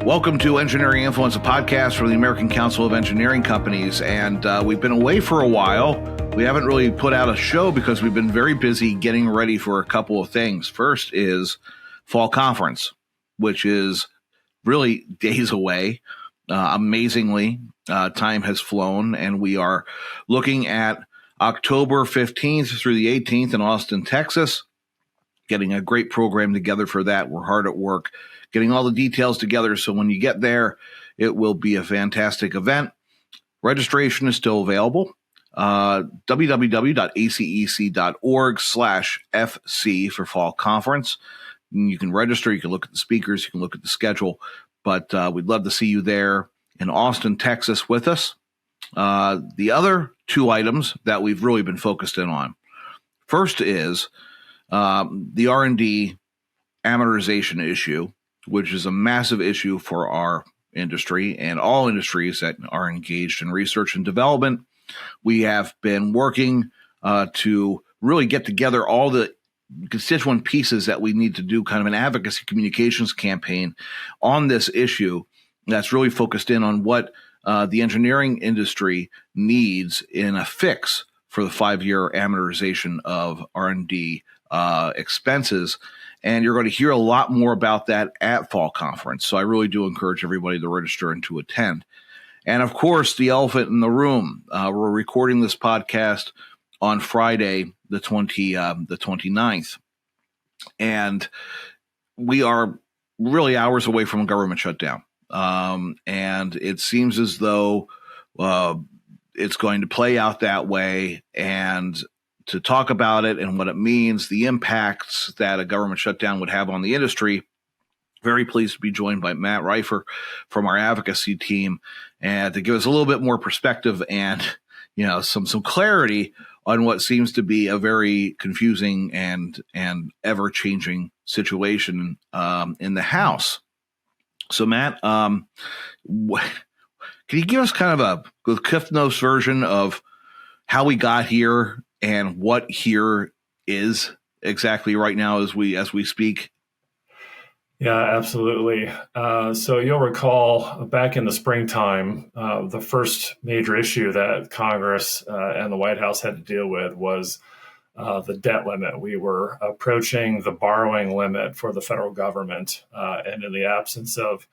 Welcome to Engineering Influence, a podcast from the American Council of Engineering Companies. And we've been away for a while. We haven't really put out a show because we've been very busy getting ready for a couple of things. First is Fall Conference, which is really days away. Amazingly, time has flown, and we are looking at October 15th through the 18th in Austin, Texas, getting a great program together for that. We're hard at work getting all the details together, so when you get there, it will be a fantastic event. Registration is still available. www.acec.org/FC for Fall Conference. You can register, you can look at the speakers, you can look at the schedule, but we'd love to see you there in Austin, Texas with us. The other two items that we've really been focused in on. First is the R&D amortization issue, which is a massive issue for our industry and all industries that are engaged in research and development. We have been working to really get together all the constituent pieces that we need to do kind of an advocacy communications campaign on this issue that's really focused in on what the engineering industry needs in a fix for the 5-year amortization of R&D expenses. And you're going to hear a lot more about that at Fall Conference. So I really do encourage everybody to register and to attend. And of course, the elephant in the room. We're recording this podcast on Friday, the 29th. And we are really hours away from a government shutdown. And it seems as though it's going to play out that way. And to talk about it and what it means, the impacts that a government shutdown would have on the industry, very pleased to be joined by Matt Reiffer from our advocacy team, and to give us a little bit more perspective and some clarity on what seems to be a very confusing and ever-changing situation in the House. So, Matt, can you give us kind of a Cliff Notes version of how we got here and what here is exactly right now as we speak? Yeah, absolutely. So you'll recall back in the springtime, the first major issue that Congress and the White House had to deal with was the debt limit. We were approaching the borrowing limit for the federal government. And in the absence of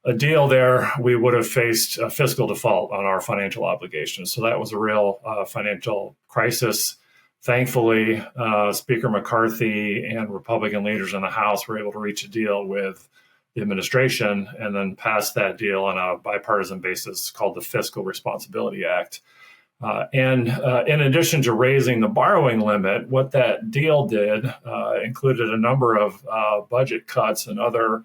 a deal there, we would have faced a fiscal default on our financial obligations. So that was a real financial crisis. Thankfully, Speaker McCarthy and Republican leaders in the House were able to reach a deal with the administration and then pass that deal on a bipartisan basis called the Fiscal Responsibility Act. And in addition to raising the borrowing limit, what that deal did included a number of budget cuts and other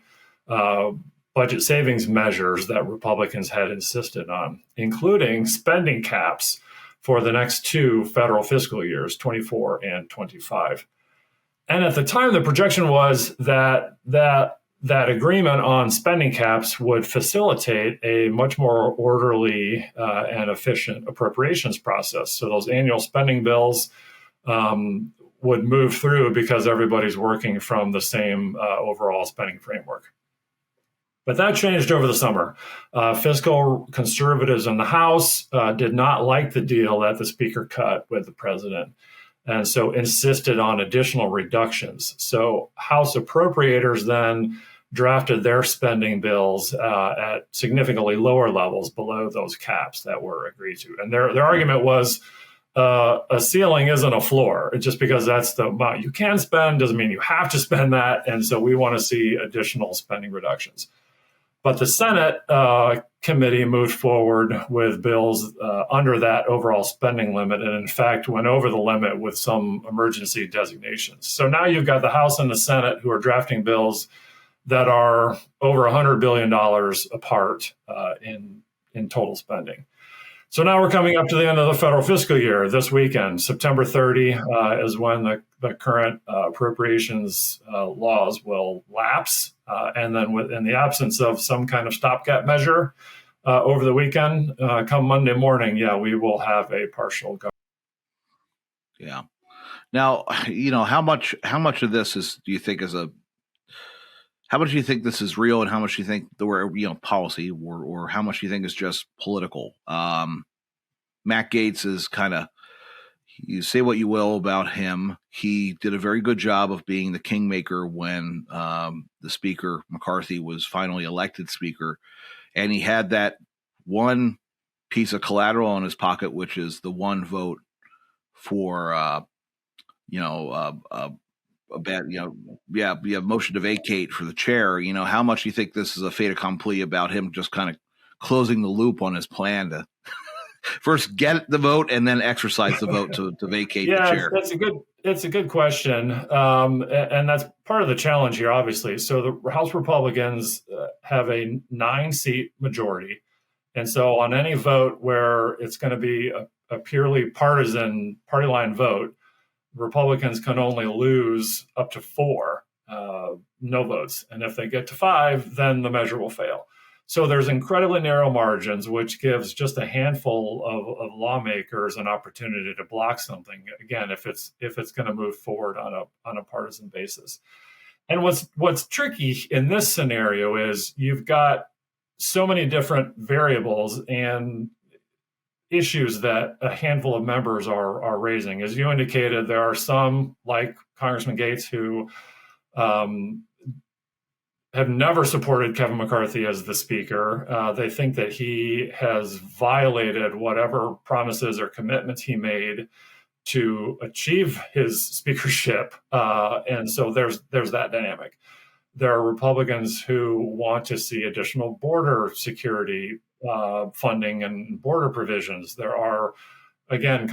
budget savings measures that Republicans had insisted on, including spending caps for the next two federal fiscal years, 24 and 25. And at the time, the projection was that agreement on spending caps would facilitate a much more orderly and efficient appropriations process. So those annual spending bills would move through because everybody's working from the same overall spending framework. But that changed over the summer. Fiscal conservatives in the House did not like the deal that the Speaker cut with the president, and so insisted on additional reductions. So House appropriators then drafted their spending bills at significantly lower levels below those caps that were agreed to. And their argument was a ceiling isn't a floor. Just because that's the amount you can spend doesn't mean you have to spend that. And so we want to see additional spending reductions. But the Senate committee moved forward with bills under that overall spending limit, and in fact went over the limit with some emergency designations. So now you've got the House and the Senate who are drafting bills that are over $100 billion apart in total spending. So now we're coming up to the end of the federal fiscal year this weekend. September 30 is when the current appropriations laws will lapse. And then in the absence of some kind of stopgap measure over the weekend, come Monday morning, we will have a partial government. Yeah. Now, how much of this do you think is how much do you think this is real, and how much do you think policy, or how much do you think is just political? Matt Gaetz is kind of, you say what you will about him, he did a very good job of being the kingmaker when the Speaker McCarthy was finally elected Speaker, and he had that one piece of collateral in his pocket, which is the one vote for a bad, motion to vacate for the chair. How much do you think this is a fait accompli about him just kind of closing the loop on his plan to first get the vote and then exercise the vote to vacate the chair? It's a good question, and that's part of the challenge here, obviously. So the House Republicans have a 9-seat majority, and so on any vote where it's going to be a purely partisan party line vote, Republicans can only lose up to 4 no votes, and if they get to 5, then the measure will fail. So there's incredibly narrow margins, which gives just a handful of lawmakers an opportunity to block something. Again, if it's going to move forward on a partisan basis. And what's tricky in this scenario is you've got so many different variables and issues that a handful of members are raising. As you indicated, there are some, like Congressman Gaetz, who have never supported Kevin McCarthy as the Speaker. They think that he has violated whatever promises or commitments he made to achieve his speakership. And so there's that dynamic. There are Republicans who want to see additional border security funding and border provisions. There are, again,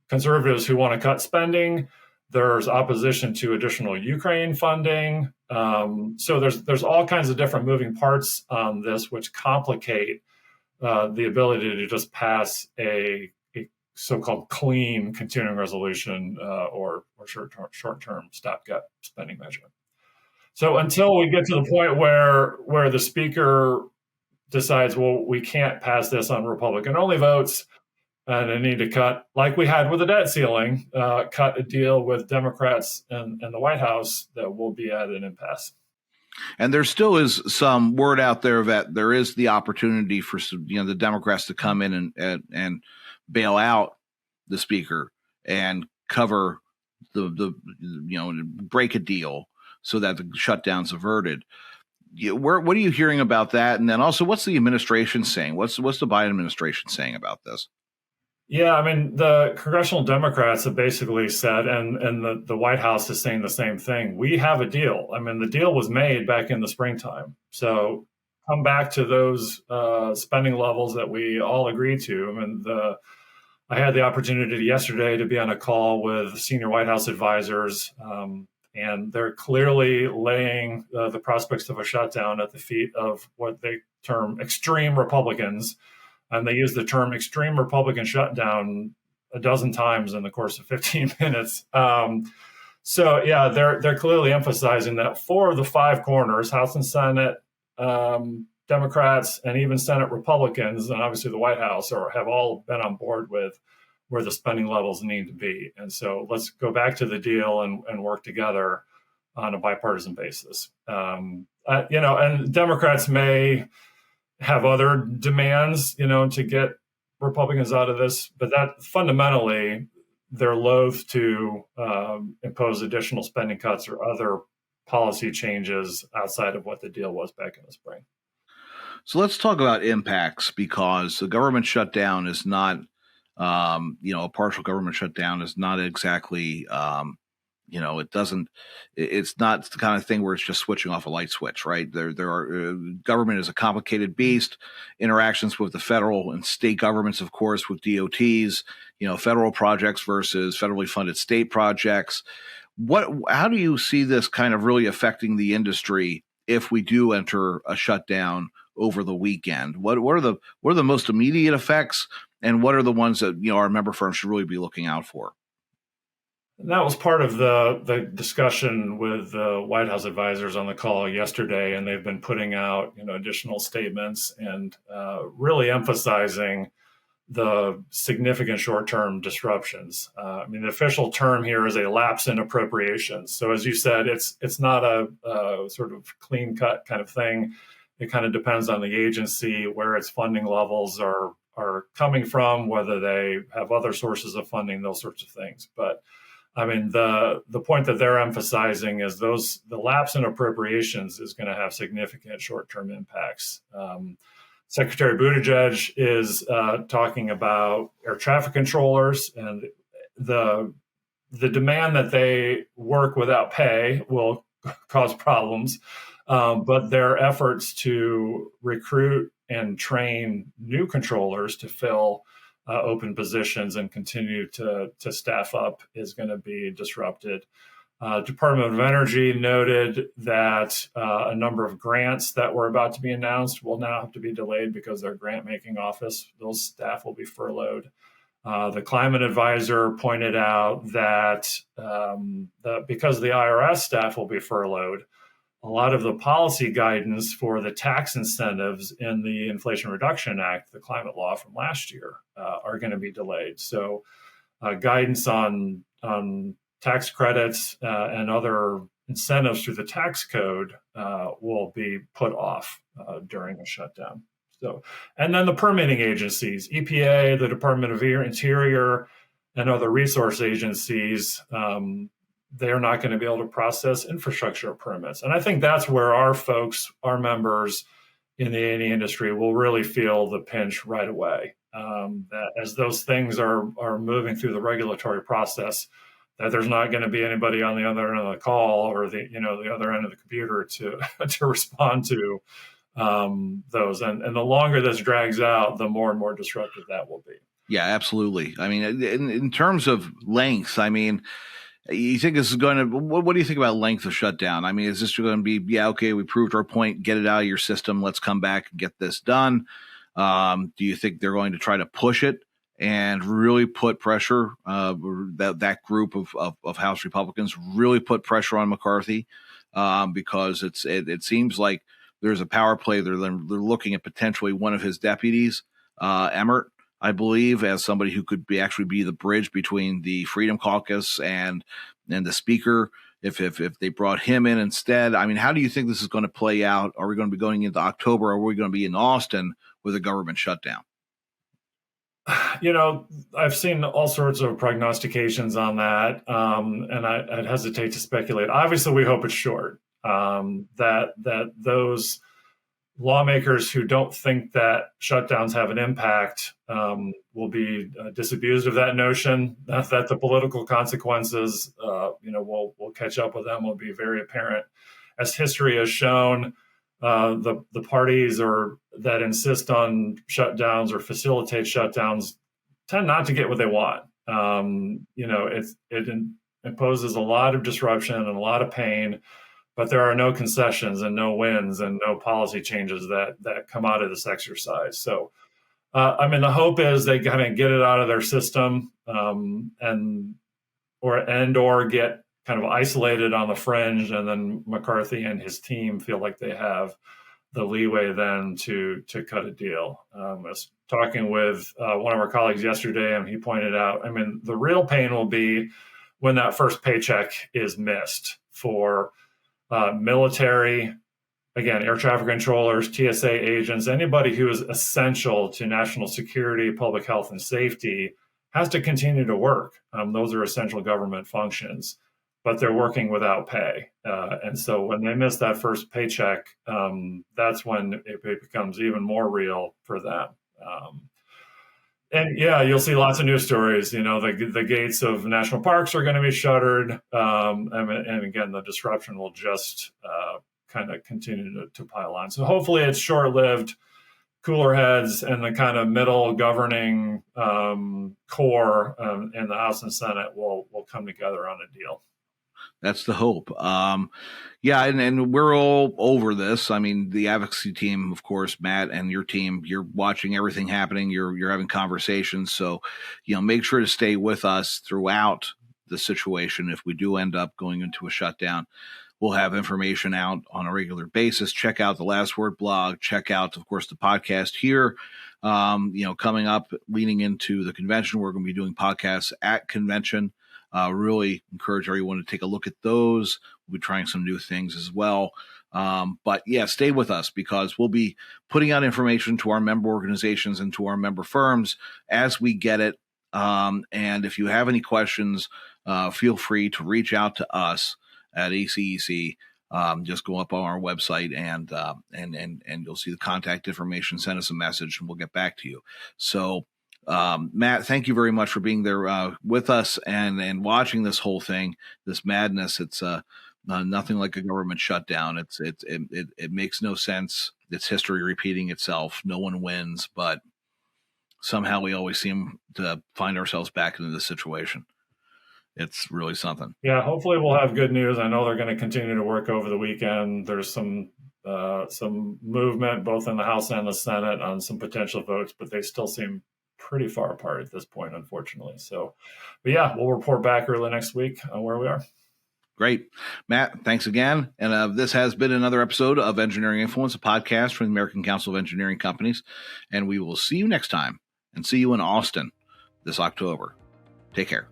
conservatives who want to cut spending. There's opposition to additional Ukraine funding. So there's all kinds of different moving parts on this, which complicate the ability to just pass a so-called clean continuing resolution or short-term stopgap spending measure. So until we get to the point where the Speaker decides, well, we can't pass this on Republican-only votes, and they need to cut, like we had with the debt ceiling, cut a deal with Democrats and the White House, that will be at an impasse. And there still is some word out there that there is the opportunity for the Democrats to come in and bail out the Speaker and cover the break a deal so that the shutdown's averted. What are you hearing about that? And then also, what's the administration saying? What's the Biden administration saying about this? Yeah, I mean, the congressional Democrats have basically said, and the White House is saying the same thing. We have a deal. I mean, the deal was made back in the springtime. So come back to those spending levels that we all agreed to. I mean, I had the opportunity yesterday to be on a call with senior White House advisors, and they're clearly laying the prospects of a shutdown at the feet of what they term extreme Republicans. And they use the term extreme Republican shutdown a dozen times in the course of 15 minutes. So yeah, they're clearly emphasizing that 4 of the 5 corners, House and Senate, Democrats, and even Senate Republicans, and obviously the White House, have all been on board with where the spending levels need to be. And so let's go back to the deal and work together on a bipartisan basis. And Democrats may have other demands, to get Republicans out of this, but that fundamentally they're loath to impose additional spending cuts or other policy changes outside of what the deal was back in the spring. So let's talk about impacts, because the government shutdown is not, a partial government shutdown is not exactly, it's not the kind of thing where it's just switching off a light switch, right? There are, government is a complicated beast, interactions with the federal and state governments, of course, with DOTs, federal projects versus federally funded state projects. How do you see this kind of really affecting the industry if we do enter a shutdown over the weekend? What are the most immediate effects, and what are the ones that, our member firms should really be looking out for? That was part of the discussion with the White House advisors on the call yesterday, and they've been putting out additional statements and really emphasizing the significant short-term disruptions. I mean, the official term here is a lapse in appropriations. So as you said, it's not a sort of clean-cut kind of thing. It kind of depends on the agency, where its funding levels are coming from, whether they have other sources of funding, those sorts of things. But I mean, the point that they're emphasizing is the lapse in appropriations is going to have significant short-term impacts. Secretary Buttigieg is talking about air traffic controllers, and the demand that they work without pay will cause problems. But their efforts to recruit and train new controllers to fill open positions and continue to staff up is going to be disrupted. Department of Energy noted that a number of grants that were about to be announced will now have to be delayed because their grant-making office, those staff will be furloughed. The climate advisor pointed out that because the IRS staff will be furloughed, a lot of the policy guidance for the tax incentives in the Inflation Reduction Act, the climate law from last year, are going to be delayed. So guidance on tax credits and other incentives through the tax code will be put off during the shutdown. So, and then the permitting agencies, EPA, the Department of Interior, and other resource agencies, they're not going to be able to process infrastructure permits. And I think that's where our folks, our members in the A&E industry will really feel the pinch right away. That as those things are moving through the regulatory process, that there's not going to be anybody on the other end of the call or the other end of the computer to respond to those. And the longer this drags out, the more and more disruptive that will be. Yeah, absolutely. I mean, in terms of length, I mean, you think this is going to, what do you think about length of shutdown? I mean, is this going to be, yeah, okay, we proved our point, get it out of your system, let's come back and get this done? Do you think they're going to try to push it and really put pressure, that group of House Republicans really put pressure on McCarthy, because it seems like there's a power play. They're looking at potentially one of his deputies, Emmert, I believe, as somebody who could actually be the bridge between the Freedom Caucus and the Speaker. If they brought him in instead, I mean, how do you think this is going to play out? Are we going to be going into October? Or are we going to be in Austin with a government shutdown? I've seen all sorts of prognostications on that, and I'd hesitate to speculate. Obviously, we hope it's short. That those lawmakers who don't think that shutdowns have an impact will be disabused of that notion. That the political consequences, will catch up with them will be very apparent. As history has shown, the parties that insist on shutdowns or facilitate shutdowns tend not to get what they want. It imposes a lot of disruption and a lot of pain, but there are no concessions and no wins and no policy changes that come out of this exercise. So, the hope is they kind of get it out of their system or get kind of isolated on the fringe, and then McCarthy and his team feel like they have the leeway then to cut a deal. I was talking with one of our colleagues yesterday, and he pointed out, the real pain will be when that first paycheck is missed for military, again, air traffic controllers, TSA agents, anybody who is essential to national security, public health, and safety has to continue to work. Those are essential government functions, but they're working without pay. And so when they miss that first paycheck, that's when it becomes even more real for them. And yeah, you'll see lots of news stories. The gates of national parks are going to be shuttered. And again, the disruption will just kind of continue to pile on. So hopefully it's short-lived. Cooler heads and the kind of middle governing core in the House and Senate will come together on a deal. That's the hope. And we're all over this. The advocacy team, of course, Matt, and your team, you're watching everything happening. You're having conversations. So, make sure to stay with us throughout the situation. If we do end up going into a shutdown, we'll have information out on a regular basis. Check out the Last Word blog. Check out, of course, the podcast here. Coming up, leading into the convention, we're going to be doing podcasts at convention. Really encourage everyone to take a look at those. We'll be trying some new things as well. But yeah, stay with us because we'll be putting out information to our member organizations and to our member firms as we get it. And if you have any questions, feel free to reach out to us at ACEC. Just go up on our website and you'll see the contact information. Send us a message and we'll get back to you. So, Matt, thank you very much for being there with us and watching this whole thing, this madness. It's nothing like a government shutdown. It makes no sense. It's history repeating itself. No one wins, but somehow we always seem to find ourselves back into this situation. It's really something. Yeah, hopefully we'll have good news. I know they're going to continue to work over the weekend. There's some movement both in the House and the Senate on some potential votes, but they still seem pretty far apart at this point, unfortunately. So, but yeah, we'll report back early next week on where we are. Great. Matt, thanks again. And this has been another episode of Engineering Influence, a podcast from the American Council of Engineering Companies. And we will see you next time and see you in Austin this October. Take care.